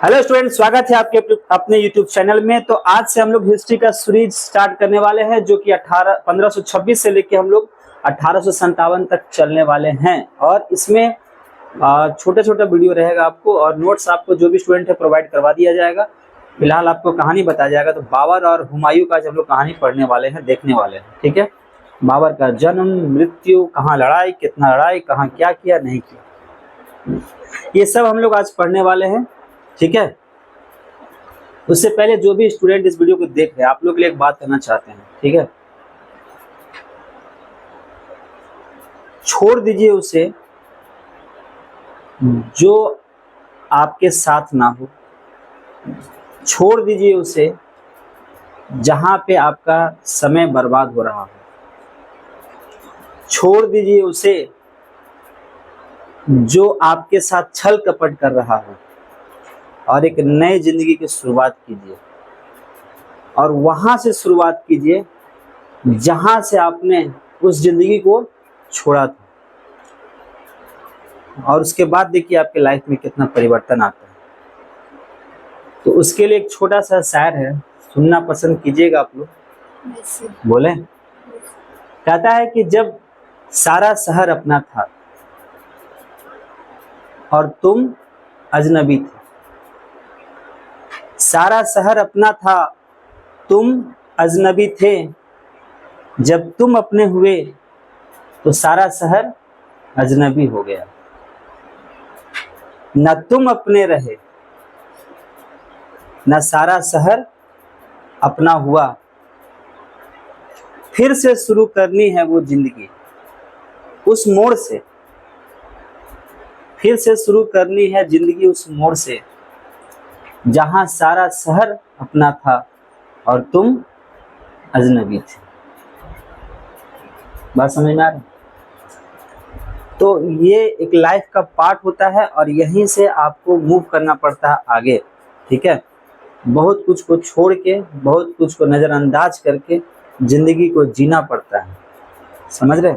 Hello student, स्वागत है आपके अपने यूट्यूब चैनल में। तो आज से हम लोग हिस्ट्री का सीरीज स्टार्ट करने वाले हैं जो कि 1526 से लेके हम लोग 1857 तक चलने वाले हैं। और इसमें छोटा छोटा वीडियो रहेगा आपको, और नोट्स आपको जो भी स्टूडेंट है प्रोवाइड करवा दिया जाएगा। फिलहाल आपको कहानी बताया जाएगा। तो बाबर और हुमायूं का हम लोग कहानी पढ़ने वाले हैं, देखने वाले हैं। ठीक है, बाबर का जन्म, मृत्यु, कहाँ लड़ाई, कितना लड़ाई, कहाँ क्या किया नहीं किया, ये सब हम लोग आज पढ़ने वाले हैं। ठीक है, उससे पहले जो भी स्टूडेंट इस वीडियो को देख रहे हैं, आप लोग के लिए एक बात करना चाहते हैं। ठीक है, छोड़ दीजिए उसे जो आपके साथ ना हो, छोड़ दीजिए उसे जहां पे आपका समय बर्बाद हो रहा हो, छोड़ दीजिए उसे जो आपके साथ छल कपट कर रहा हो, और एक नई जिंदगी की शुरुआत कीजिए। और वहां से शुरुआत कीजिए जहां से आपने उस जिंदगी को छोड़ा था, और उसके बाद देखिए आपके लाइफ में कितना परिवर्तन आता है। तो उसके लिए एक छोटा सा शायर है, सुनना पसंद कीजिएगा आप लोग। बोले, कहता है कि जब सारा शहर अपना था और तुम अजनबी थे, सारा शहर अपना था तुम अजनबी थे, जब तुम अपने हुए तो सारा शहर अजनबी हो गया। न तुम अपने रहे न सारा शहर अपना हुआ, फिर से शुरू करनी है वो जिंदगी उस मोड़ से, फिर से शुरू करनी है जिंदगी उस मोड़ से जहां सारा शहर अपना था और तुम अजनबी थे। बात समझ में आ रही? तो ये एक लाइफ का पार्ट होता है, और यहीं से आपको मूव करना पड़ता है आगे। ठीक है, बहुत कुछ को छोड़ के, बहुत कुछ को नजरअंदाज करके जिंदगी को जीना पड़ता है। समझ रहे?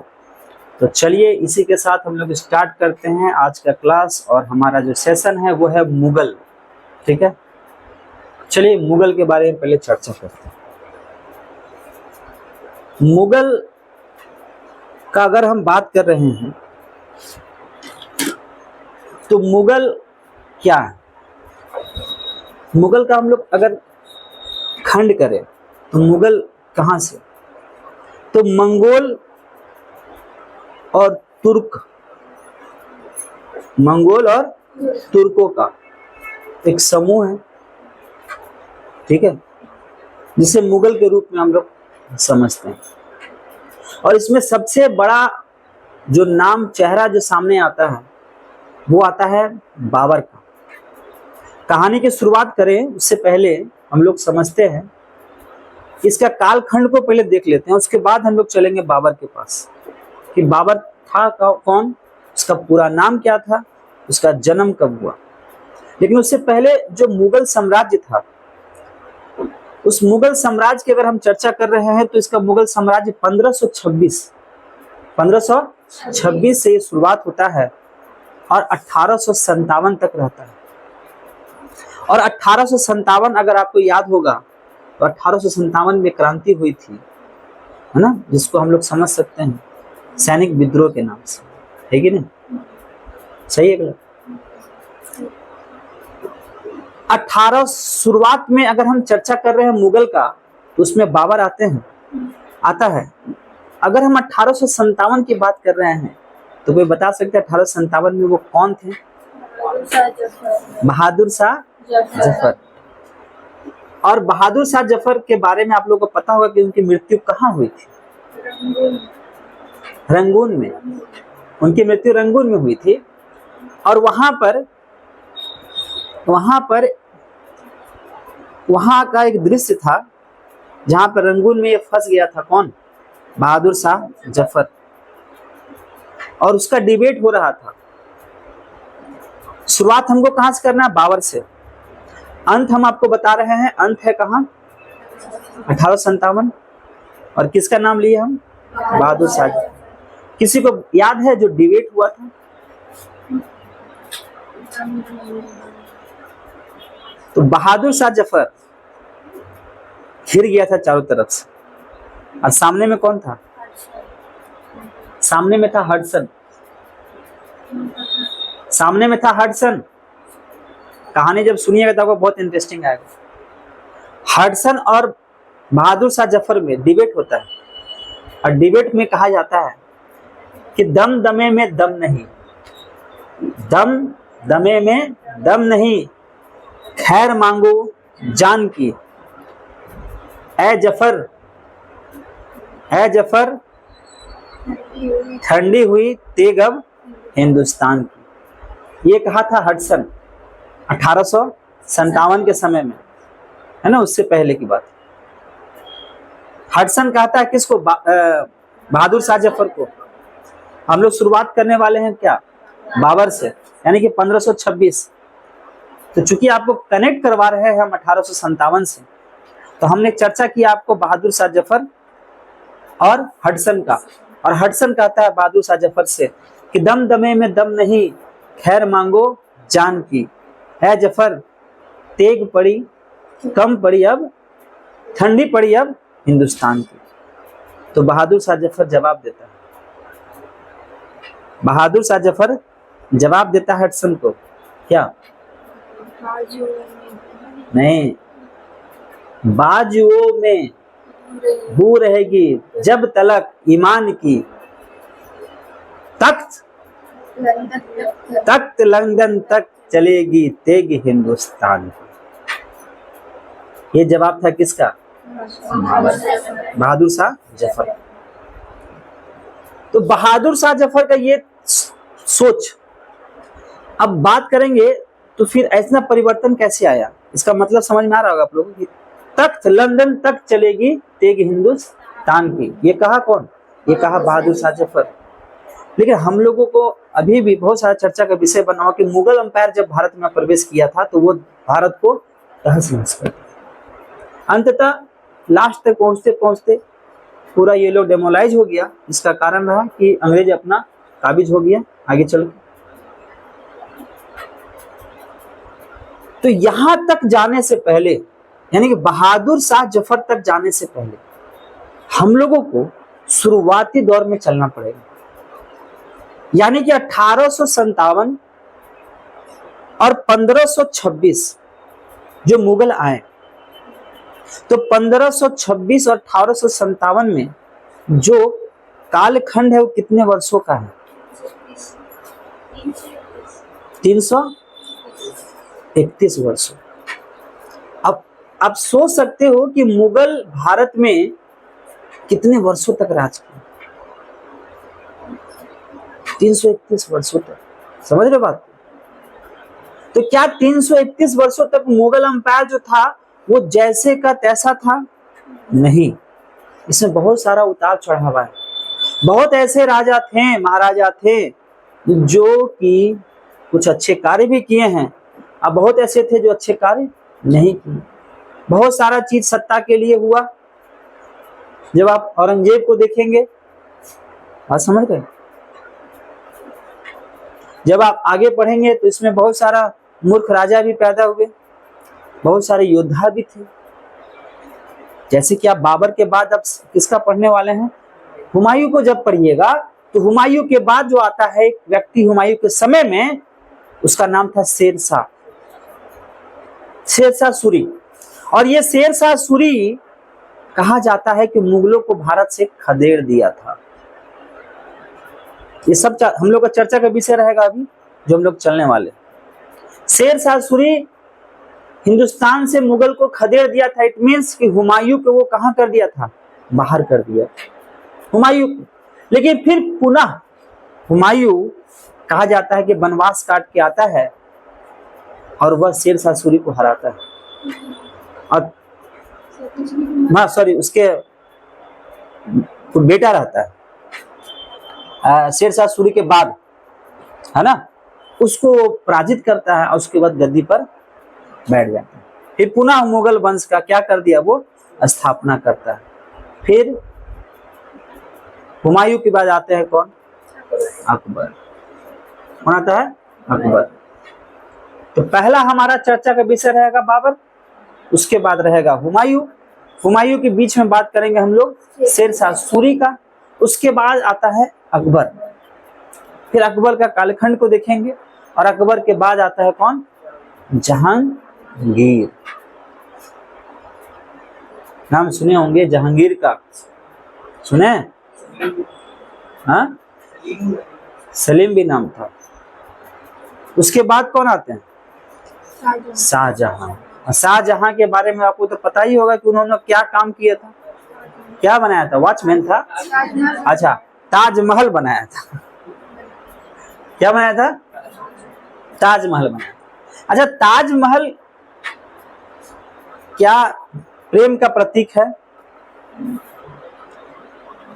तो चलिए इसी के साथ हम लोग स्टार्ट करते हैं आज का क्लास। और हमारा जो सेशन है वो है मुगल। ठीक है, चलिए मुगल के बारे में पहले चर्चा करते हैं। मुगल का अगर हम बात कर रहे हैं तो मुगल क्या है? मुगल का हम लोग अगर खंड करें तो मुगल कहां से? तो मंगोल और तुर्क, मंगोल और तुर्कों का एक समूह है। ठीक है, जिसे मुगल के रूप में हम लोग समझते हैं। और इसमें सबसे बड़ा जो नाम, चेहरा जो सामने आता है वो आता है बाबर का। कहानी की शुरुआत करें उससे पहले हम लोग समझते हैं, इसका कालखंड को पहले देख लेते हैं, उसके बाद हम लोग चलेंगे बाबर के पास कि बाबर था कौन, उसका पूरा नाम क्या था, उसका जन्म कब हुआ। लेकिन उससे पहले जो मुगल साम्राज्य था, उस मुगल साम्राज्य की अगर हम चर्चा कर रहे हैं तो इसका मुगल साम्राज्य 1526 से शुरुआत होता है और 1857 तक रहता है। और 1857 अगर आपको याद होगा तो 1857 में क्रांति हुई थी, है ना, जिसको हम लोग समझ सकते हैं सैनिक विद्रोह के नाम से। है कि नहीं? सही है? 18 शुरुआत में अगर हम चर्चा कर रहे हैं मुगल का तो उसमें बाबर आता है। अगर हम 1857 की बात कर रहे हैं तो कोई बता सकते हैं 1857 में वो कौन थे? बहादुर शाह जफर। और बहादुर शाह जफर के बारे में आप लोगों को पता होगा कि उनकी मृत्यु कहाँ हुई थी? रंगून में। उनकी मृत्यु रंगून में हुई थी। और वहां का एक दृश्य था जहां पर रंगून में ये फंस गया था। कौन? बहादुर शाह जफर। और उसका डिबेट हो रहा था। शुरुआत हमको कहां से करना है? बाबर से। अंत हम आपको बता रहे हैं, अंत है कहां? 1857। और किसका नाम लिए हम? बहादुर शाह। किसी को याद है जो डिबेट हुआ था? तो बहादुर शाह जफर घिर गया था चारों तरफ से, और सामने में कौन था? सामने में था हडसन। सामने में था हडसन। कहानी जब सुनिएगा तो आपको बहुत इंटरेस्टिंग आएगा। हडसन और बहादुर शाह जफर में डिबेट होता है, और डिबेट में कहा जाता है कि दम दमे में दम नहीं, दम दमे में दम नहीं, खैर मांगो जान की, ऐ जफर, ऐ जफर, ठंडी हुई तेग अब हिंदुस्तान की। ये कहा था हडसन 1857 के समय में, है ना, उससे पहले की बात। हडसन कहता है किसको? बहादुर शाह जफर को। हम लोग शुरुआत करने वाले हैं क्या? बाबर से, यानी कि 1526। तो चूंकि आपको कनेक्ट करवा रहे हैं हम 1857 से, तो हमने चर्चा किया आपको बहादुर शाह जफर और हडसन का। और हडसन कहता है बहादुर शाह जफर से कि दम दमे में दम नहीं, खैर मांगो जान की, है जफर, तेग पड़ी कम पड़ी अब, ठंडी पड़ी अब हिंदुस्तान की। तो बहादुर शाह जफर जवाब देता है, बहादुर शाह जफर जवाब देता है हडसन को, क्या? नहीं, बाजुओं में बू रहेगी जब तलक ईमान की, तख्त तख्त लंदन तक चलेगी तेग हिंदुस्तान की। ये जवाब था किसका? बहादुर शाह जफर। तो बहादुर शाह जफर का ये सोच। अब बात करेंगे तो फिर ऐसा परिवर्तन कैसे आया, इसका मतलब समझ में आ रहा होगा आप लोगों को। तख्त लंदन तक चलेगी तेग हिंदुस्तान की, ये कहा कौन? ये कहा बहादुर शाह जफर। लेकिन हम लोगों को अभी भी बहुत सारा चर्चा का विषय बना हुआ कि मुगल अंपायर जब भारत में प्रवेश किया था तो वो भारत को तहस नहस कर दिया। अंततः लास्ट तक पहुंचते पहुंचते पूरा ये लोग डेमोलाइज हो गया। इसका कारण रहा कि अंग्रेज अपना काबिज हो गया आगे चल के। तो यहां तक जाने से पहले, यानी कि बहादुर शाह जफर तक जाने से पहले, हम लोगों को शुरुआती दौर में चलना पड़ेगा। यानी कि 1857 और 1526 जो मुगल आए, तो 1526 और 1857 में जो कालखंड है वो कितने वर्षों का है? 331 वर्षों। अब आप सोच सकते हो कि मुगल भारत में कितने वर्षों तक राज किया? 331 वर्षों तक। समझ रहे बात? तो क्या 331 वर्षों तक मुगल अंपायर जो था वो जैसे का तैसा था? नहीं, इसमें बहुत सारा उतार चढ़ाव है। बहुत ऐसे राजा थे, महाराजा थे जो कि कुछ अच्छे कार्य भी किए हैं, अब बहुत ऐसे थे जो अच्छे कार्य नहीं किए। बहुत सारा चीज सत्ता के लिए हुआ। जब आप औरंगजेब को देखेंगे, बात समझ गए? जब आप आगे पढ़ेंगे तो इसमें बहुत सारा मूर्ख राजा भी पैदा हुए, बहुत सारे योद्धा भी थे। जैसे कि आप बाबर के बाद अब किसका पढ़ने वाले हैं? हुमायूं को जब पढ़िएगा तो हुमायूं के बाद जो आता है एक व्यक्ति हुमायूं के समय में, उसका नाम था शेरशाह, शेरशाह सूरी। और ये शेरशाह सूरी कहा जाता है कि मुगलों को भारत से खदेड़ दिया था। ये सब हम लोग का चर्चा का विषय रहेगा अभी जो हम लोग चलने वाले। शेरशाह सूरी हिंदुस्तान से मुगल को खदेड़ दिया था। इट मींस कि हुमायूं को वो कहां कर दिया था? बाहर कर दिया हुमायूं को। लेकिन फिर पुनः हुमायूं कहा जाता है कि वनवास काट के आता है और वह शेरशाह सूरी को हराता है। और उसके बेटा रहता है शेरशाह सूरी के बाद, है ना, उसको पराजित करता है और उसके बाद गद्दी पर बैठ जाता है। फिर पुनः मुगल वंश का क्या कर दिया? वो स्थापना करता है। फिर हुमायूं के बाद आते हैं कौन? अकबर। कौन आता है? अकबर। तो पहला हमारा चर्चा का विषय रहेगा बाबर, उसके बाद रहेगा हुमायूं, हुमायूं के बीच में बात करेंगे हम लोग शेरशाह सूरी का, उसके बाद आता है अकबर, फिर अकबर का कालखंड को देखेंगे, और अकबर के बाद आता है कौन, जहांगीर। नाम सुने होंगे जहांगीर का, सुने? हाँ, सलीम भी नाम था। उसके बाद कौन आते हैं, शाहजहां। शाहजहां के बारे में आपको तो पता ही होगा कि उन्होंने क्या काम किया था, क्या बनाया था, वॉचमैन था। अच्छा, ताजमहल बनाया था। क्या बनाया था, ताजमहल बनाया। अच्छा, ताजमहल क्या प्रेम का प्रतीक है?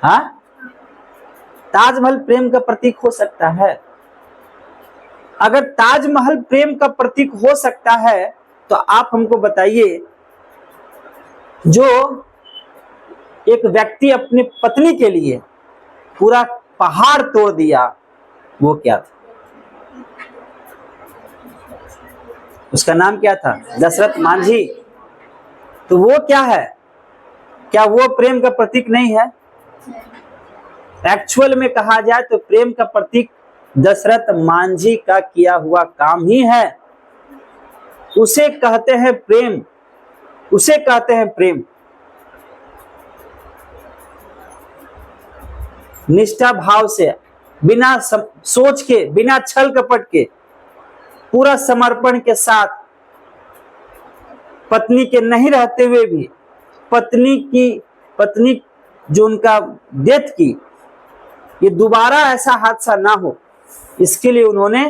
हाँ, ताजमहल प्रेम का प्रतीक हो सकता है। अगर ताजमहल प्रेम का प्रतीक हो सकता है तो आप हमको बताइए, जो एक व्यक्ति अपनी पत्नी के लिए पूरा पहाड़ तोड़ दिया, वो क्या था? उसका नाम क्या था, दशरथ मांझी। तो वो क्या है, क्या वो प्रेम का प्रतीक नहीं है? एक्चुअल में कहा जाए तो प्रेम का प्रतीक दशरथ मांझी का किया हुआ काम ही है। उसे कहते हैं प्रेम, उसे कहते हैं प्रेम। निष्ठा भाव से, बिना सोच के, बिना छल कपट के, पूरा समर्पण के साथ, पत्नी के नहीं रहते हुए भी पत्नी जो उनका डेथ की, ये दोबारा ऐसा हादसा ना हो, इसके लिए उन्होंने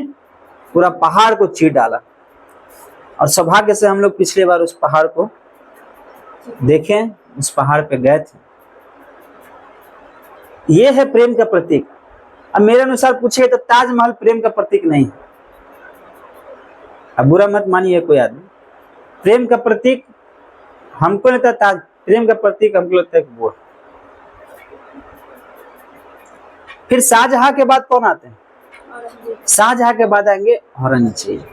पूरा पहाड़ को चीर डाला। और सौभाग्य से हम लोग पिछले बार उस पहाड़ को देखें, उस पहाड़ पे गए थे। ये है प्रेम का प्रतीक। अब मेरे अनुसार पूछे तो ताजमहल प्रेम का प्रतीक नहीं है। अब बुरा मत मानिए कोई आदमी, प्रेम का प्रतीक हमको नहीं लगता, प्रेम का प्रतीक हमको लगता है वो। फिर शाहजहां के बाद कौन आते हैं, शाहजहां के बाद आएंगे औरंगजेब।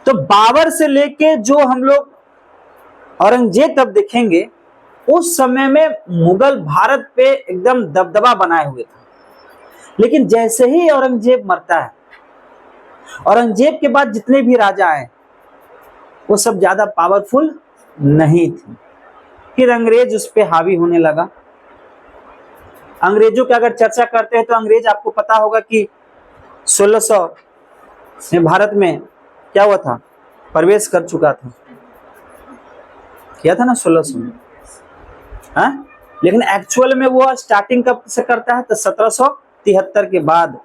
तो बाबर से लेके जो हम लोग औरंगजेब तब देखेंगे, उस समय में मुगल भारत पे एकदम दबदबा बनाए हुए था। लेकिन जैसे ही औरंगजेब मरता है, औरंगजेब के बाद जितने भी राजा आए वो सब ज्यादा पावरफुल नहीं थे। फिर अंग्रेज उस पर हावी होने लगा। अंग्रेजों की अगर चर्चा करते हैं तो अंग्रेज, आपको पता होगा कि 1600 में भारत में क्या हुआ था, प्रवेश कर चुका था, किया था ना 1600 में। हाँ? लेकिन एक्चुअल में वो स्टार्टिंग कब से करता है, तो 1773 के बाद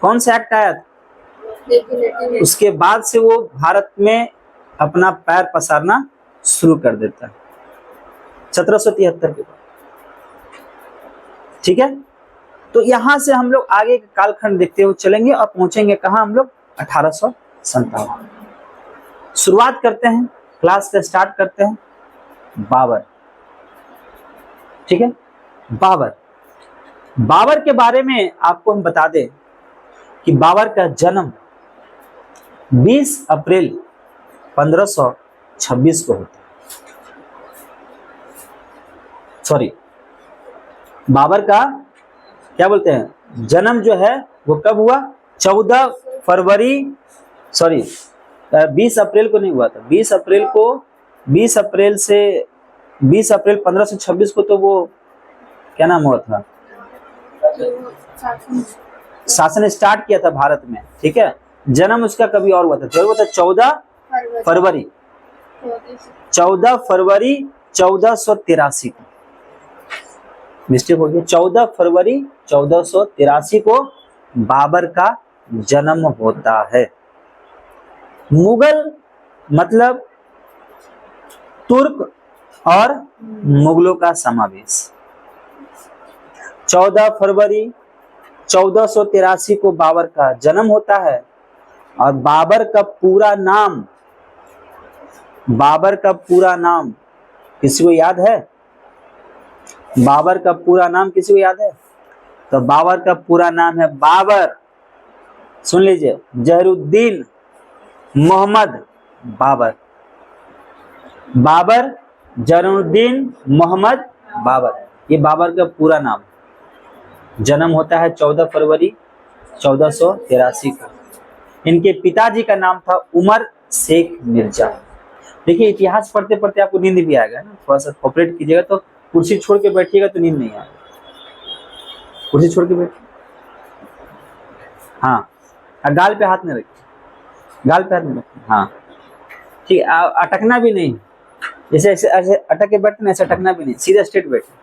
कौन सा एक्ट आया था, उसके बाद से वो भारत में अपना पैर पसारना शुरू कर देता है, 1773 के बाद। ठीक है, तो यहां से हम लोग आगे के कालखंड देखते हुए चलेंगे और पहुंचेंगे कहां हम लोग, 1857। शुरुआत करते हैं, क्लास से स्टार्ट करते हैं बाबर। ठीक है, बाबर के बारे में आपको हम बता दें कि बाबर का जन्म 20 अप्रैल 1526 को होता है। सॉरी, बाबर का क्या बोलते हैं, जन्म जो है वो कब हुआ, 14 फरवरी, सॉरी 20 अप्रैल को नहीं हुआ था। 20 अप्रैल 1526 को तो वो क्या नाम हुआ था, शासन स्टार्ट किया था भारत में। ठीक है, जन्म उसका कभी और हुआ था, जरूर था 14 फरवरी 1483 को, मिस्टेक हो गया, 14 फरवरी 1483 को बाबर का जन्म होता है। मुगल मतलब तुर्क और मुगलों का समावेश। 14 फरवरी 1483 को बाबर का जन्म होता है। और बाबर का पूरा नाम किसी को याद है, बाबर का पूरा नाम किसी को याद है, तो बाबर का पूरा नाम है बाबर सुन लीजिए, जहरुद्दीन मोहम्मद बाबर। बाबर जहरुद्दीन मोहम्मद बाबर, ये बाबर का पूरा नाम। जन्म होता है 14 फरवरी 1483 को। इनके पिताजी का नाम था उमर शेख मिर्जा। देखिए इतिहास पढ़ते पढ़ते आपको नींद भी आएगा ना, थोड़ा सा कोऑपरेट कीजिएगा, तो कुर्सी छोड़ के बैठिएगा तो नींद नहीं आएगा। कुर्सी छोड़ के बैठिए, हाँ, गाल पे हाथ नहीं रखिए, गाल पे हाथ नहीं रखिए, हाँ ठीक है। अटकना भी नहीं, जैसे ऐसे ऐसे अटक के बैठते ना, ऐसे अटकना भी नहीं, सीधा स्ट्रेट बैठे।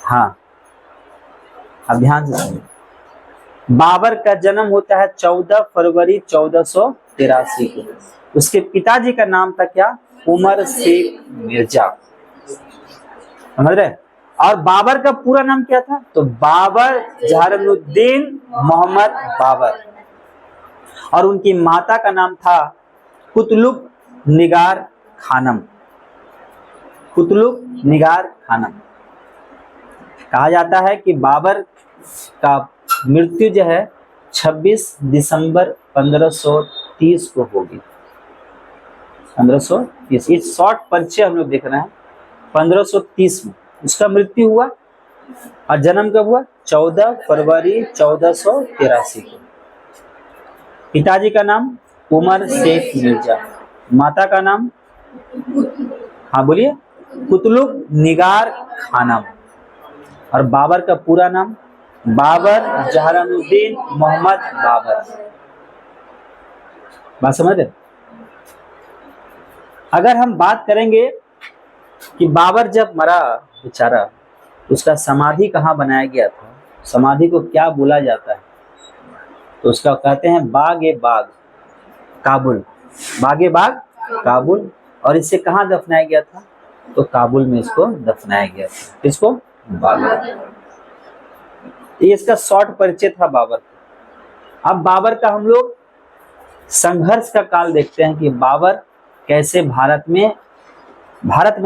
हाँ, अब ध्यान से सुनिए। बाबर का जन्म होता है 14 फरवरी 1483 को। उसके पिताजी का नाम था क्या? उमर शेख मिर्जा, समझ रहे? और बाबर का पूरा नाम क्या था? तो बाबर जहरुद्दीन मोहम्मद बाबर। और उनकी माता का नाम था कुतलुब निगार खानम। कुतलुब निगार खानम। कहा जाता है कि बाबर का मृत्यु जो है 26 दिसंबर 1530 को होगी। 1530, ये शॉर्ट परिचय हम लोग देख रहे हैं। 1530 में उसका मृत्यु हुआ। और जन्म कब हुआ? 14 फरवरी 1483 को। पिताजी का नाम उमर शेख मिर्जा, माता का नाम, हाँ बोलिए, कुतलुब निगार खानम। और बाबर का पूरा नाम बाबर जहरुद्दीन मोहम्मद बाबर। बात समझ रहे? अगर हम बात करेंगे कि बाबर जब मरा बेचारा, उसका समाधि कहाँ बनाया गया था, समाधि को क्या बोला जाता है, तो उसका कहते हैं बाग-ए-बाग काबुल। बाग-ए-बाग काबुल। और इसे कहाँ दफनाया गया था? तो काबुल में इसको दफनाया गया था। इसको बाबर। ये इसका शॉर्ट परिचय था बाबर का। अब बाबर का हम लोग संघर्ष का काल देखते हैं कि बाबर कैसे भारत में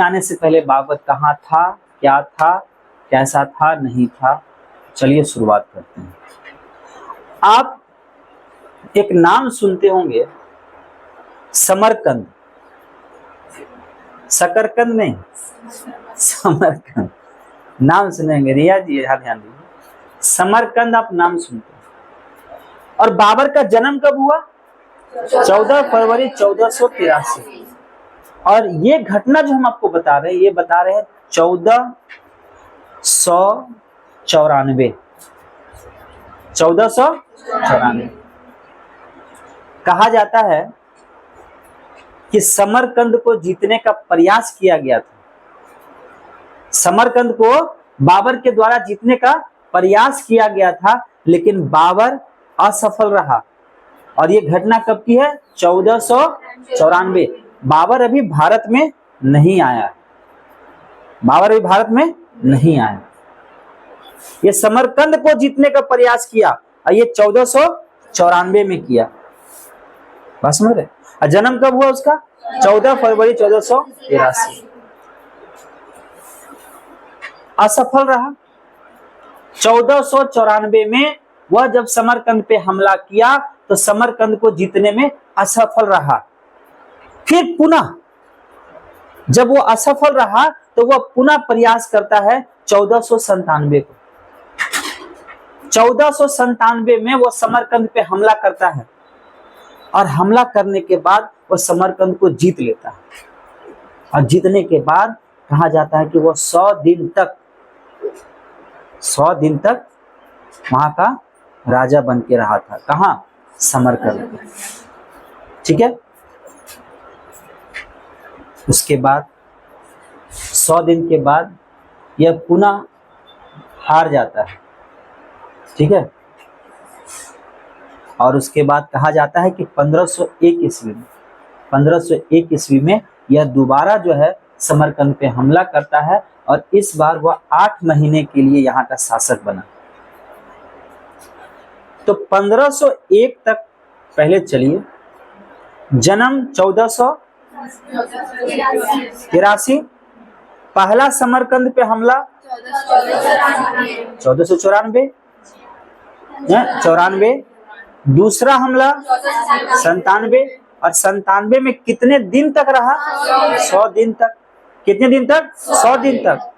आने से पहले बाबर कहाँ था, क्या था, कैसा था, नहीं था। चलिए शुरुआत करते हैं। आप एक नाम सुनते होंगे, समरकंद। शकरकंद नहीं, समरकंद नाम सुनेंगे। रिया जी यहाँ ध्यान दीजिए, समरकंद आप नाम सुनते हैं। और बाबर का जन्म कब हुआ? 14 फरवरी 1483। और ये घटना जो हम आपको बता रहे हैं, ये बता रहे हैं 1494। 1494। कहा जाता है कि समरकंद को जीतने का प्रयास किया गया था। समरकंद को बाबर के द्वारा जीतने का प्रयास किया गया था, लेकिन बाबर असफल रहा। और ये घटना कब की है? 1494। बाबर अभी भारत में नहीं आया। बाबर अभी भारत में नहीं आया। ये समरकंद को जीतने का प्रयास किया और ये 1494 में किया। बात समझ रहे? और जन्म कब हुआ उसका? 14 फरवरी 1483। असफल रहा। 1494 में वह जब समरकंद पे हमला किया तो समरकंद को जीतने में असफल रहा। फिर पुनः जब वो असफल रहा तो वह पुनः प्रयास करता है 1497 को। 1497 में वो समरकंद पे हमला करता है और हमला करने के बाद वो समरकंद को जीत लेता है। और जीतने के बाद कहा जाता है कि वो 100 दिन तक वहां का राजा बन के रहा था। कहां? समरकंद। ठीक है। उसके बाद 100 दिन के बाद यह पुनः हार जाता है। ठीक है। और उसके बाद कहा जाता है कि 1501 ईस्वी में यह दोबारा जो है समरकंद पे हमला करता है और इस बार वह 8 महीने के लिए यहाँ का शासक बना। तो 1501 तक पहले चलिए। जन्म 1483। पहला समरकंद पे हमला 1494। 94, दूसरा हमला 97, और 97 में कितने दिन तक रहा? 100 दिन तक। कितने दिन तक? 100 दिन तक।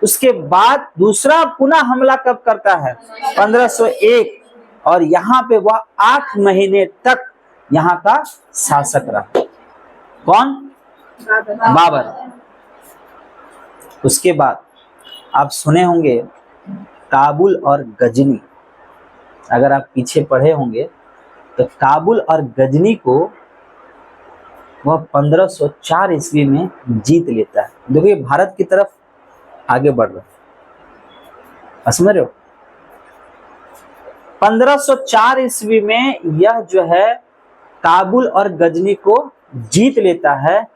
उसके बाद दूसरा पुनः हमला कब करता है? 1501, और यहाँ पे वह 8 महीने तक यहाँ का शासक रहा। कौन? बाबर। उसके बाद आप सुने होंगे काबुल और गजनी। अगर आप पीछे पढ़े होंगे तो काबुल और गजनी को वह 1504 ईस्वी में जीत लेता है। देखिए भारत की तरफ आगे बढ़ रहा है, समझ रहे हो? 1504 ईस्वी में यह जो है काबुल और गजनी को जीत लेता है,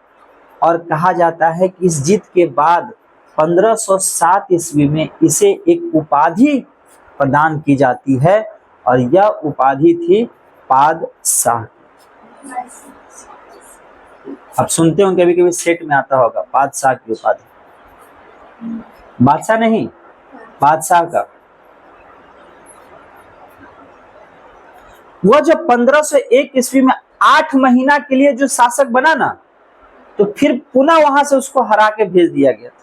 और कहा जाता है कि इस जीत के बाद 1507 ईस्वी में इसे एक उपाधि प्रदान की जाती है, और यह उपाधि थी पादशाह। आप सुनते हो कभी कभी सेट में आता होगा पादशाह की उपाधि। बादशाह नहीं, पादशाह का। वह जब 1501 ईस्वी में 8 महीना के लिए जो शासक बना ना, तो फिर पुनः वहां से उसको हरा के भेज दिया गया था,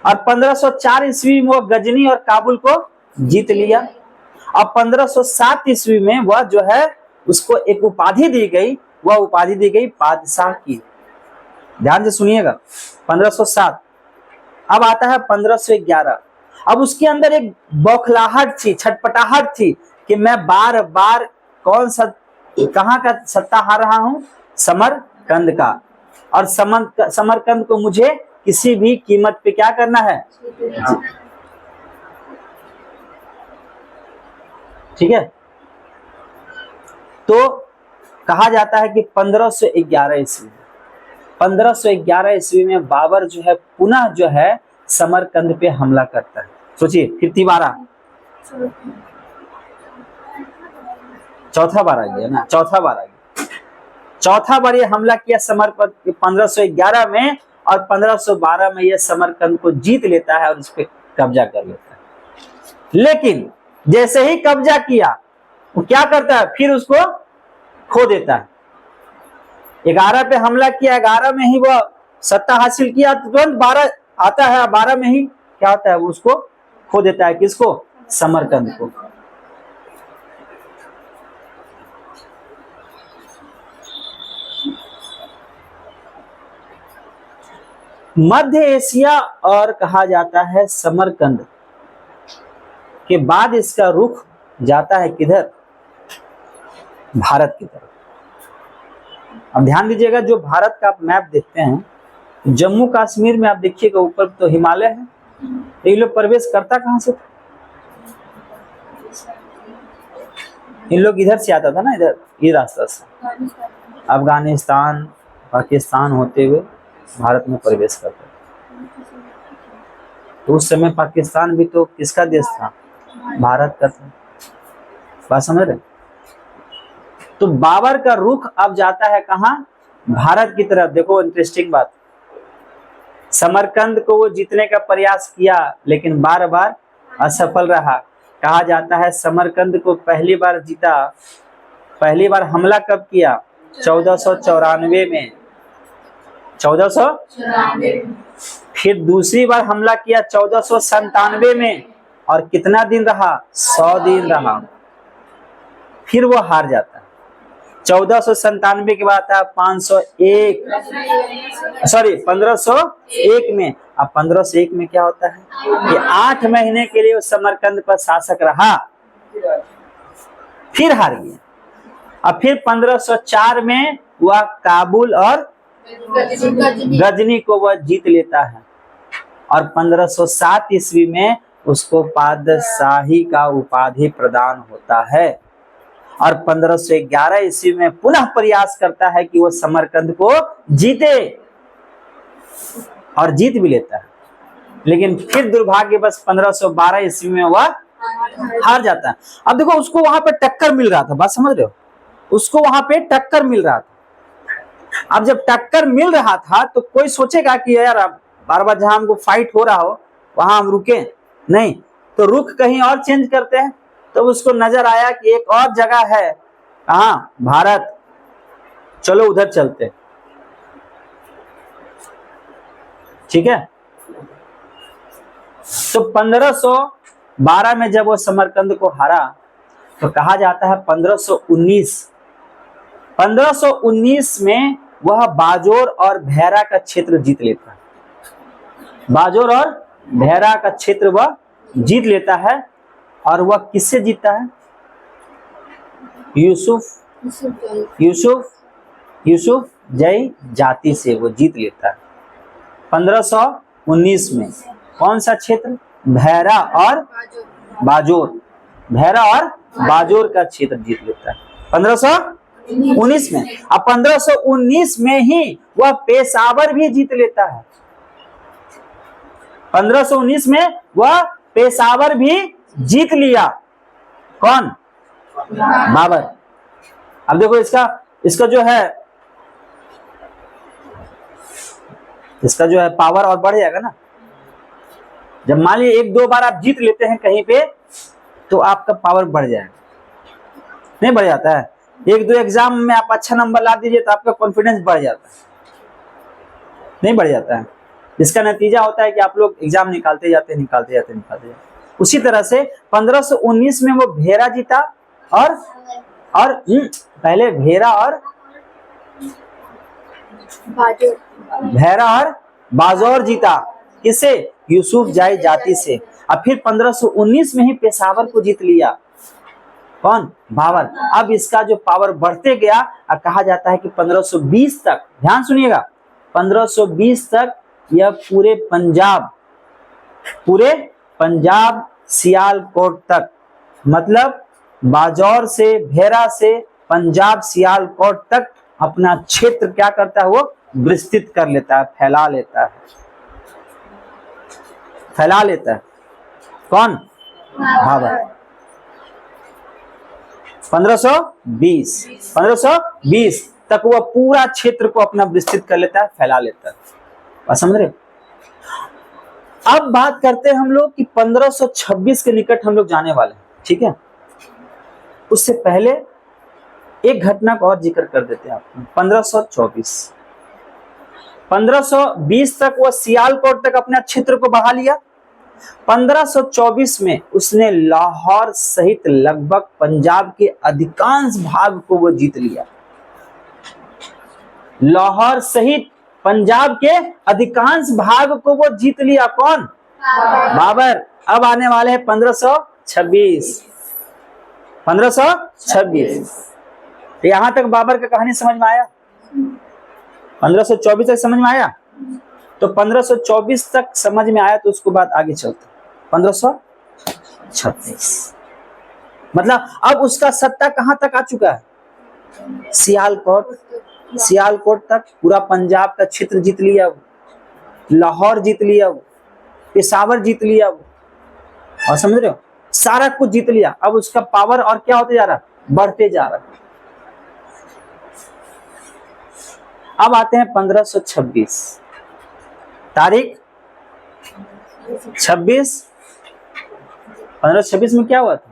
और 1504 ईस्वी में वह गजनी और काबुल को जीत लिया, और 1507 ईस्वी में वह जो है उसको एक उपाधि दी गई, वह उपाधि दी गई पादशाह की। ध्यान से सुनिएगा, 1507। अब आता है 1511। अब उसके अंदर एक बौखलाहट थी, छटपटाहट थी कि मैं बार बार कहाँ का सत्ता हार रहा हूं? समरकंद का, और समरकंद को मुझे किसी भी कीमत पे क्या करना है? ठीक है। तो कहा जाता है कि 1511 ईस्वी में बाबर जो है पुनः जो है समरकंद पे हमला करता है। सोचिए, फिर तिबारा चौथा बार आ गया ना, चौथा बार ये हमला किया समरकंद 1511 में, और 1512 में यह समरकंद को जीत लेता है और उस पर कब्जा कर लेता है। लेकिन जैसे ही कब्जा किया वो क्या करता है? फिर उसको खो देता है। 11 पे हमला किया, 11 में ही वो सत्ता हासिल किया, तुरंत 12 आता है, 12 में ही क्या होता है? वो उसको खो देता है। किसको? समरकंद को। मध्य एशिया और कहा जाता है समरकंद के बाद इसका रुख जाता है किधर? भारत की तरफ। अब ध्यान दीजिएगा, जो भारत का आप मैप देखते हैं, जम्मू कश्मीर में आप देखिएगा ऊपर तो हिमालय है, तो ये लोग प्रवेश करता कहां से? इन लोग इधर से आता था ना, इधर ये रास्ता से अफगानिस्तान पाकिस्तान होते हुए भारत में प्रवेश करता था। तो उस समय पाकिस्तान भी तो किसका देश था? भारत का था। बात समझ रहे? तो बाबर का रुख अब जाता है कहां? भारत की तरफ। देखो इंटरेस्टिंग बात, समरकंद को वो जीतने का प्रयास किया लेकिन बार बार असफल रहा। कहा जाता है समरकंद को पहली बार जीता, पहली बार हमला कब किया? 1494 में। 1494। फिर दूसरी बार हमला किया 1497 में, और कितना दिन रहा? 100 दिन रहा। फिर वो हार जाता है। 1497 के बाद आता है 1501 में। अब 1501 में क्या होता है कि 8 महीने के लिए उस समरकंद पर शासक रहा, फिर हार गया। अब फिर 1504 में वह काबुल और गजनी को वह जीत लेता है, और 1507 ईस्वी में उसको पादशाही का उपाधि प्रदान होता है, और 1511 ईस्वी में पुनः प्रयास करता है कि वो समरकंद को जीते, और जीत भी लेता है। लेकिन फिर दुर्भाग्यवश 1512 ईस्वी में वह हार जाता है। अब देखो, उसको वहां पे टक्कर मिल रहा था। बात समझ रहे हो? उसको वहां पे टक्कर मिल रहा था। अब जब टक्कर मिल रहा था तो कोई सोचेगा कि यार अब बार जहां हमको फाइट हो रहा हो वहां हम रुके नहीं, तो रुख कहीं और चेंज करते हैं। तो उसको नजर आया कि एक और जगह है, कहाँ, भारत, चलो उधर चलते। ठीक है। तो 1512 में जब वो समरकंद को हारा तो कहा जाता है 1519 में वह बाजोर और भैरा का क्षेत्र जीत लेता है। बाजोर और भैरा का क्षेत्र वह जीत लेता है। और वह किससे जीतता है? यूसुफ जय जाति से वो जीत लेता है 1519 में। कौन सा क्षेत्र? भैरा और बाजोर, भैरा और बाजोर का क्षेत्र जीत लेता है 1519 में। अब 1519 में ही वह पेशावर भी जीत लेता है। 1519 में वह पेशावर भी जीत लिया। कौन? बाबर। अब देखो इसका जो है पावर और बढ़ जाएगा ना। जब मान लीजिए 1-2 बार आप जीत लेते हैं कहीं पे तो आपका पावर बढ़ जाएगा, नहीं बढ़ जाता है? 1-2 एग्जाम में आप अच्छा नंबर ला दीजिए तो आपका कॉन्फिडेंस बढ़ जाता है, नहीं बढ़ जाता है? इसका नतीजा होता है कि आप लोग एग्जाम निकालते जाते। उसी तरह से 1519 में वो भेरा जीता और पहले भेरा और बाजौर जीता। किससे? यूसुफ जाय जाति से। अब फिर 1519 में ही पेशावर को जीत लिया। कौन? बाबर। अब इसका जो पावर बढ़ते गया, अब कहा जाता है कि 1520 तक, ध्यान सुनिएगा, 1520 तक यह पूरे पंजाब सियालकोट तक, मतलब बाजौर से, भेरा से पंजाब सियालकोट तक अपना क्षेत्र क्या करता है? वो विस्तृत कर लेता है, फैला लेता है। कौन? बाबर। 1520 तक वह पूरा क्षेत्र को अपना विस्तृत कर लेता है, फैला लेता है। बात समझ रहे? अब बात करते हैं हम लोग कि 1526 के निकट हम लोग जाने वाले हैं। ठीक है। उससे पहले एक घटना का और जिक्र कर देते हैं आपको। 1520 तक वह सियालकोट तक अपना क्षेत्र को बढ़ा लिया। 1524 में उसने लाहौर सहित लगभग पंजाब के अधिकांश भाग को वो जीत लिया। लाहौर सहित पंजाब के अधिकांश भाग को वो जीत लिया। कौन? बाबर। अब आने वाले हैं 1526। तो यहां तक बाबर का कहानी समझ में आया? 1524 तक समझ में आया? तो 1524 तक समझ में आया तो उसके बाद आगे चलते 1526। मतलब अब उसका सत्ता कहां तक आ चुका है? सियालकोट तक पूरा पंजाब का क्षेत्र जीत लिया, लाहौर जीत लिया, पेशावर जीत लिया, और समझ रहे हो, सारा कुछ जीत लिया। अब उसका पावर और क्या होते जा रहा? बढ़ते जा रहा। अब आते हैं 1526 तारीख 1526 में क्या हुआ था?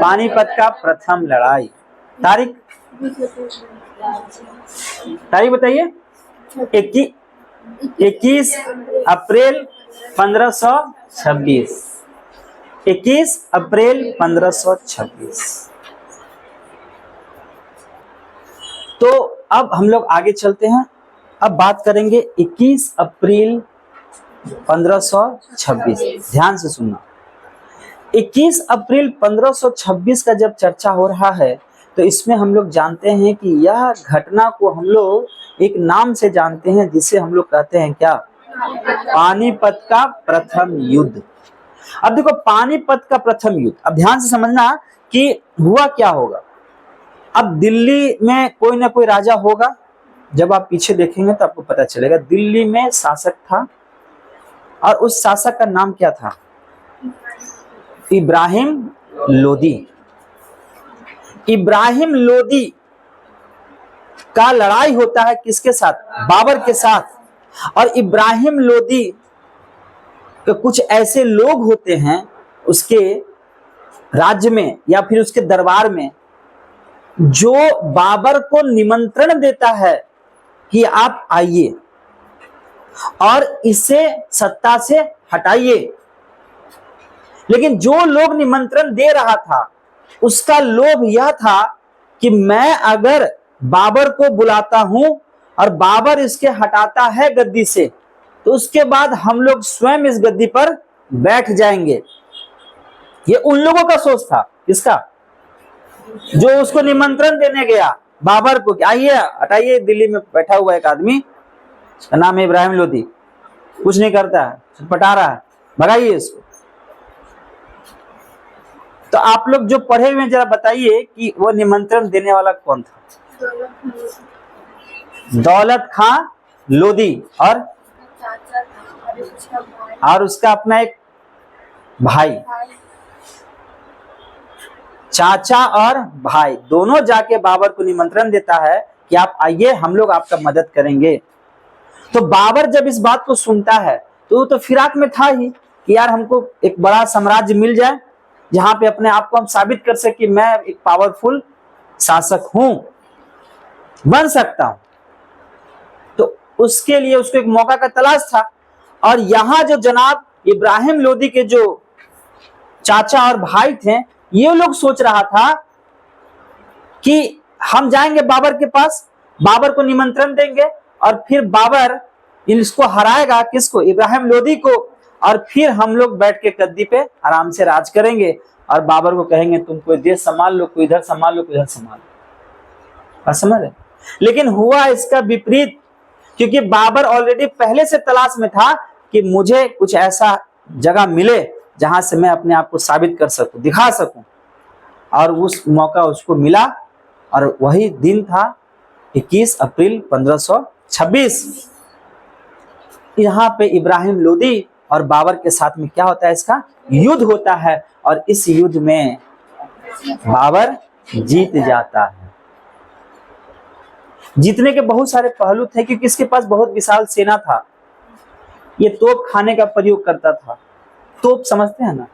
पानीपत का प्रथम लड़ाई। तारीख बताइए। 21 अप्रैल 1526। 21 अप्रैल 1526। तो अब हम लोग आगे चलते हैं। अब बात करेंगे 21 अप्रैल 1526। ध्यान से सुनना। 21 अप्रैल 1526 का जब चर्चा हो रहा है तो इसमें हम लोग जानते हैं कि यह घटना को हम लोग एक नाम से जानते हैं जिसे हम लोग कहते हैं क्या? पानीपत का प्रथम युद्ध। अब देखो पानीपत का प्रथम युद्ध, अब ध्यान से समझना कि हुआ क्या होगा। अब दिल्ली में कोई ना कोई राजा होगा, जब आप पीछे देखेंगे तो आपको पता चलेगा। दिल्ली में शासक था और उस शासक का नाम क्या था? इब्राहिम लोदी। इब्राहिम लोदी का लड़ाई होता है किसके साथ? बाबर के साथ। और इब्राहिम लोदी के कुछ ऐसे लोग होते हैं, उसके राज्य में या फिर उसके दरबार में जो बाबर को निमंत्रण देता है कि आप आइए और इसे सत्ता से हटाइए, लेकिन जो लोग निमंत्रण दे रहा था उसका लोभ यह था कि मैं अगर बाबर को बुलाता हूं और बाबर इसके हटाता है गद्दी से, तो उसके बाद हम लोग स्वयं इस गद्दी पर बैठ जाएंगे। ये उन लोगों का सोच था, किसका? जो उसको निमंत्रण देने गया बाबर को, आइए हटाइए, दिल्ली में बैठा हुआ एक आदमी, उसका नाम है इब्राहिम लोदी, कुछ नहीं करता है, पटा रहा है, भगाइए इसको। तो आप लोग जो पढ़े हुए हैं जरा बताइए कि वो निमंत्रण देने वाला कौन था? दौलत खां लोदी और उसका अपना एक भाई, चाचा और भाई दोनों जाके बाबर को निमंत्रण देता है कि आप आइए, हम लोग आपका मदद करेंगे। तो बाबर जब इस बात को सुनता है तो वो तो फिराक में था ही कि यार हमको एक बड़ा साम्राज्य मिल जाए जहां पे अपने आप को हम साबित कर सके कि मैं एक पावरफुल शासक हूं, बन सकता हूं। तो उसके लिए उसको एक मौका का तलाश था। और यहां जो जनाब इब्राहिम लोदी के जो चाचा और भाई थे, ये लोग सोच रहा था कि हम जाएंगे बाबर के पास, बाबर को निमंत्रण देंगे और फिर बाबर इसको हराएगा, किसको? इब्राहिम लोदी को, और फिर हम लोग बैठ के गद्दी पे आराम से राज करेंगे और बाबर को कहेंगे तुम कोई देश संभाल लो, कोई इधर संभाल लो, कोई इधर संभाल लो। समझ रहे? लेकिन हुआ इसका विपरीत, क्योंकि बाबर ऑलरेडी पहले से तलाश में था कि मुझे कुछ ऐसा जगह मिले जहां से मैं अपने आप को साबित कर सकूं, दिखा सकूं, और उस मौका उसको मिला। और वही दिन था 21 अप्रैल 1526। यहाँ पे इब्राहिम लोदी और बाबर के साथ में क्या होता है? इसका युद्ध होता है और इस युद्ध में बाबर जीत जाता है। जीतने के बहुत सारे पहलू थे, क्योंकि इसके पास बहुत विशाल सेना था। ये तोप खाने का प्रयोग करता था। तोप समझते हैं ना?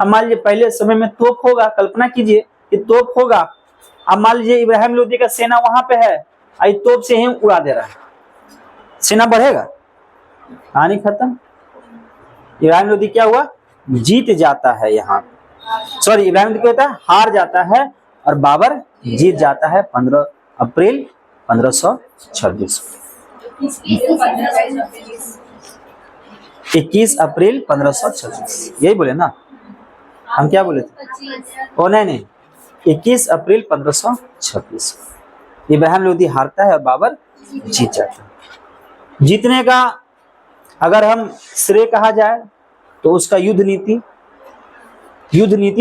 अब मान लीजिए पहले समय में तोप होगा, कल्पना कीजिए कि तोप होगा। अब मान लीजिए इब्राहिम लोदी का सेना वहां पे है, आई तोप से ही उड़ा दे रहा है, सेना बढ़ेगा? कहानी खत्म। इब्राहिम लोदी क्या हुआ? जीत जाता है। यहाँ सॉरी, इब्राहिम लोदी क्या होता है? हार जाता है और बाबर जीत जाता है 15 अप्रैल 1526। 21 अप्रैल 1526, यही बोले ना? हम क्या बोले थे? ओ नहीं, 21 अप्रैल 1526 इब्राहिम लोदी हारता है और बाबर जीत जाता है। जीतने का अगर हम श्रेय कहा जाए तो उसका युद्ध नीति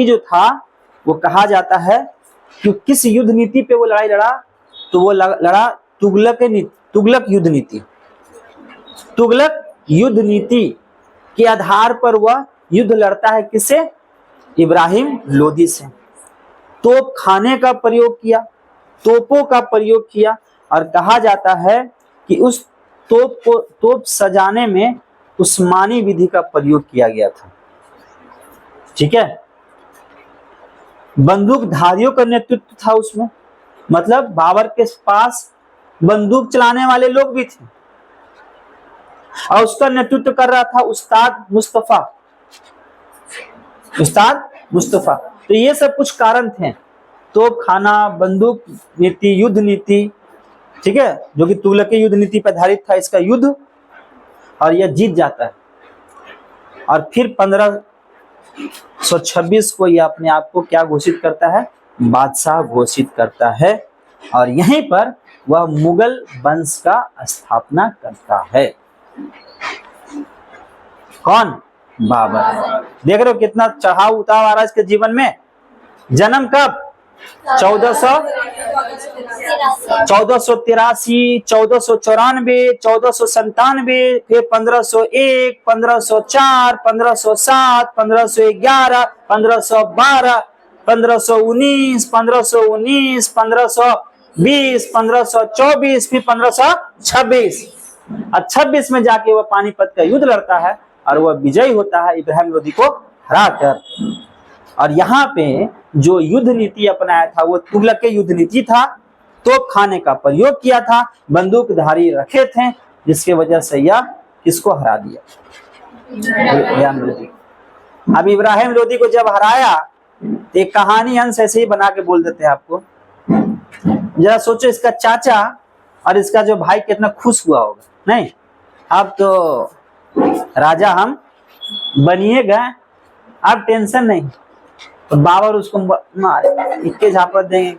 जो था वो कहा जाता है कि किस युद्ध नीति पे वो लड़ाई लड़ा? तो वो लड़ा तुगलक युद्ध नीति। तुगलक युद्ध नीति के आधार पर वह युद्ध लड़ता है, किससे? इब्राहिम लोदी से। तोप खाने का प्रयोग किया, तोपों का प्रयोग किया, और कहा जाता है कि उस तोप सजाने में उस्मानी विधि का प्रयोग किया गया था। ठीक है? बंदूकधारियों का नेतृत्व था उसमें, मतलब बाबर के पास बंदूक चलाने वाले लोग भी थे, और उसका नेतृत्व कर रहा था उस्ताद मुस्तफा। तो ये सब कुछ कारण थे, तोप खाना, बंदूक नीति, युद्ध नीति, ठीक है, जो कि तुगलक युद्ध नीति पर आधारित था इसका युद्ध, और यह जीत जाता है। और फिर 1526 को यह अपने आप को क्या घोषित करता है? बादशाह घोषित करता है, और यहीं पर वह मुगल वंश का स्थापना करता है। कौन? बाबर। देख रहे हो कितना चढ़ाव उतार आ रहा है इसके जीवन में। जन्म कब? 1483, 1494, 1497, फिर 1501, 1504, 1507, 1511, 1512, 1519, 1519, 1520, 1524, फिर 1526। और 26 में जाके वह पानीपत का युद्ध लड़ता है और वह विजयी होता है इब्राहिम लोदी को हराकर। और यहाँ पे जो युद्ध नीति अपनाया था वो तुगलक के युद्ध नीति था। तोप खाने का प्रयोग किया था, बंदूकधारी रखे थे, जिसके वजह से यह किसको हरा दिया, इब्राहिम लोदी। अब इब्राहिम लोदी को जब हराया तो एक कहानी अंश ऐसे ही बना के बोल देते हैं आपको। जरा सोचो, इसका चाचा और इसका जो भाई कितना खुश हुआ होगा। नहीं, अब तो राजा हम बनिए गए, अब टेंशन नहीं। तो बाबर उसको मारे, इक्के झापड़ देंगे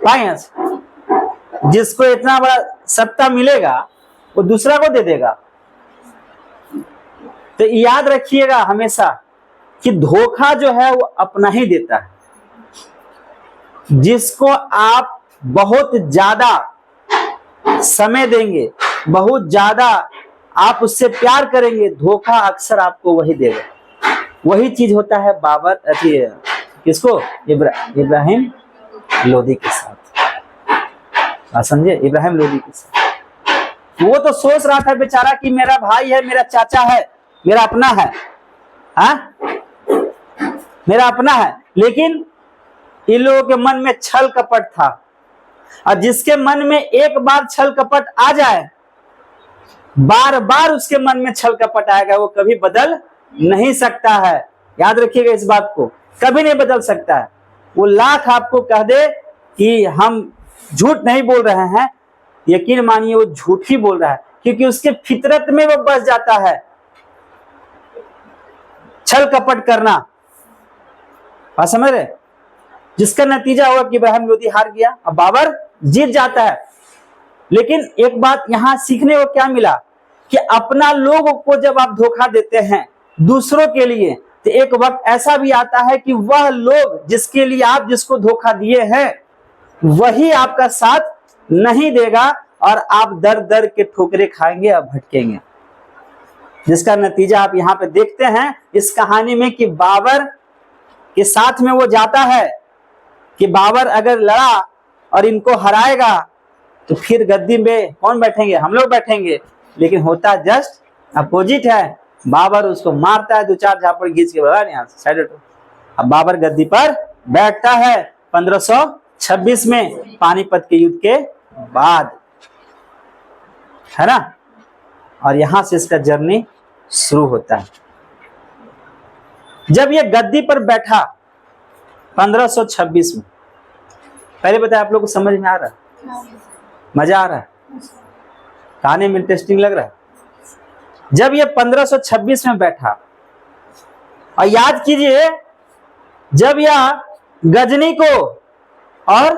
भाई से। जिसको इतना बड़ा सत्ता मिलेगा वो दूसरा को दे देगा। तो याद रखिएगा हमेशा कि धोखा जो है वो अपना ही देता है। जिसको आप बहुत ज्यादा समय देंगे, बहुत ज्यादा आप उससे प्यार करेंगे, धोखा अक्सर आपको वही देगा। वही चीज होता है बाबर किसको, इब्राहिम लोदी के साथ। समझे, इब्राहिम लोदी के साथ। वो तो सोच रहा था बेचारा कि मेरा भाई है, मेरा चाचा है, मेरा अपना है, हाँ मेरा अपना है। लेकिन इन लोगों के मन में छल कपट था, और जिसके मन में एक बार छल कपट आ जाए, बार बार उसके मन में छल कपट आएगा, वो कभी बदल नहीं सकता है। याद रखिएगा इस बात को, कभी नहीं बदल सकता है। वो लाख आपको कह दे कि हम झूठ नहीं बोल रहे हैं, यकीन मानिए वो झूठ ही बोल रहा है, क्योंकि उसके फितरत में वो बस जाता है छल कपट करना। बात समझ रहे, जिसका नतीजा हुआ कि इब्राहिम लोदी हार गया, अब बाबर जीत जाता है। लेकिन एक बात यहां सीखने को क्या मिला कि अपना लोगों को जब आप धोखा देते हैं दूसरों के लिए, तो एक वक्त ऐसा भी आता है कि वह लोग जिसके लिए आप जिसको धोखा दिए हैं वही आपका साथ नहीं देगा, और आप दर दर के ठोकरे खाएंगे और भटकेंगे। जिसका नतीजा आप यहाँ पे देखते हैं इस कहानी में कि बाबर के साथ में वो जाता है कि बाबर अगर लड़ा और इनको हराएगा तो फिर गद्दी में कौन बैठेंगे, हम लोग बैठेंगे। लेकिन होता जस्ट अपोजिट है, बाबर उसको मारता है, दो चार झापड़ घींच के बता यहाँ से साइड हटो। अब बाबर गद्दी पर बैठता है 1526 में, पानीपत के युद्ध के बाद, है ना। और यहां से इसका जर्नी शुरू होता है। जब ये गद्दी पर बैठा 1526 में, पहले बताया आप लोग को समझ में आ रहा है, मजा आ रहा है, कहानी में इंटरेस्टिंग लग रहा है। जब ये 1526 में बैठा, और याद कीजिए जब यह गजनी को और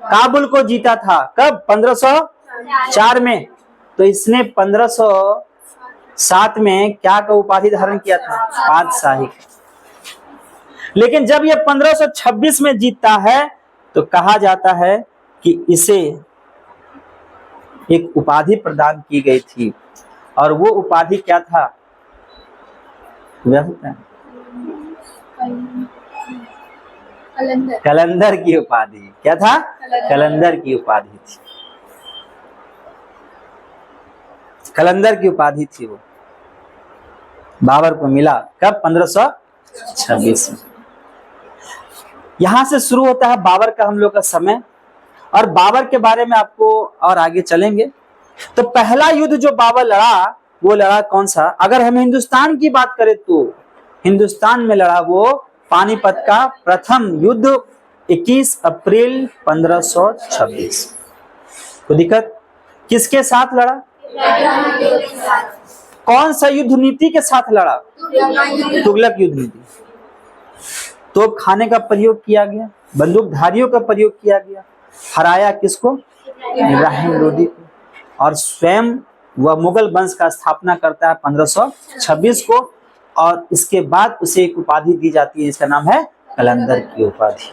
काबुल को जीता था, कब, 1504 में, तो इसने 1507 में क्या का उपाधि धारण किया था, पातशाही। लेकिन जब ये 1526 में जीतता है तो कहा जाता है कि इसे एक उपाधि प्रदान की गई थी, और वो उपाधि क्या था, कलंदर की उपाधि। क्या था, कलंदर की उपाधि थी, कलंदर की उपाधि थी। वो बाबर को मिला कब, 1526 में। यहां से शुरू होता है बाबर का हम लोग का समय, और बाबर के बारे में आपको और आगे चलेंगे। तो पहला युद्ध जो बाबर लड़ा वो लड़ा कौन सा, अगर हम हिंदुस्तान की बात करें तो हिंदुस्तान में लड़ा वो पानीपत का प्रथम युद्ध 21 अप्रैल 1526। तो दिक्कत किसके साथ लड़ा, कौन सा युद्ध नीति के साथ लड़ा, तुगलक युद्ध नीति। तोप खाने का प्रयोग किया गया, बंदूकधारियों का प्रयोग किया गया, हराया किसको, इब्राहिम लोदी को, और स्वयं वह मुगल वंश का स्थापना करता है 1526 को। और इसके बाद उसे एक उपाधि दी जाती है, इसका नाम है कलंदर की उपाधि।